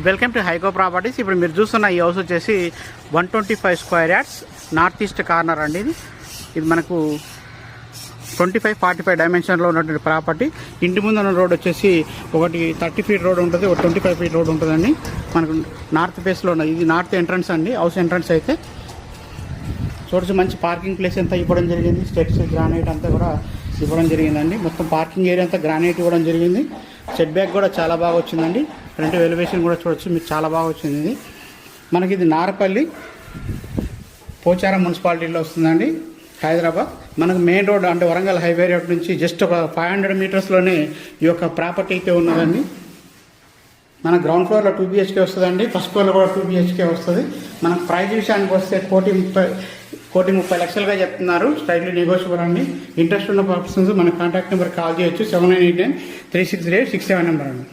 Welcome to హైకో properties. ఇప్పుడు మీరు చూస్తున్న ఈ హౌస్ వచ్చేసి 125 square yards north east corner అండి. ఇది మనకు 25-45 డైమెన్షన్లో ఉన్నటువంటి ప్రాపర్టీ. ఇంటి ముందు ఉన్న రోడ్ వచ్చేసి ఒకటి 30 ఫీట్ రోడ్ ఉంటుంది, ఒక 25 ఫీట్ రోడ్ ఉంటుందండి. మనకు నార్త్ ఫేస్లో ఉన్నది. ఇది నార్త్ ఎంట్రన్స్ అండి. హౌస్ ఎంట్రన్స్ అయితే చూడొచ్చు. మంచి పార్కింగ్ ప్లేస్ అంతా ఇవ్వడం జరిగింది. స్టెప్స్ గ్రానైట్ అంతా కూడా ఇవ్వడం జరిగిందండి. మొత్తం పార్కింగ్ ఏరియా అంతా గ్రానైట్ ఇవ్వడం జరిగింది. సెట్ బ్యాక్ కూడా చాలా బాగా వచ్చిందండి. ఫ్రంట్ ఎలివేషన్ కూడా చూడొచ్చు, మీకు చాలా బాగా వచ్చింది. ఇది మనకి ఇది నారపల్లి పోచారం మున్సిపాలిటీలో వస్తుందండి, హైదరాబాద్. మనకు మెయిన్ రోడ్ అంటే వరంగల్ హైవే రోడ్ నుంచి జస్ట్ ఒక 500 మీటర్స్లోనే ఈ యొక్క ప్రాపర్టీ అయితే ఉన్నదండి. మన గ్రౌండ్ ఫ్లోర్లో 2 BHK వస్తుందండి, ఫస్ట్ ఫ్లోర్లో కూడా 2 BHK వస్తుంది. మనకు ప్రైస్ విషయానికి వస్తే 1,30,00,000గా చెప్తున్నారు. స్ట్రైట్లీ నెగోషియబుల్ అండి. ఇంట్రెస్ట్ ఉన్న పర్సన్స్ మన కాంటాక్ట్ నెంబర్ కాల్ చేయొచ్చు. 7989 368 67 నెంబర్ అండి.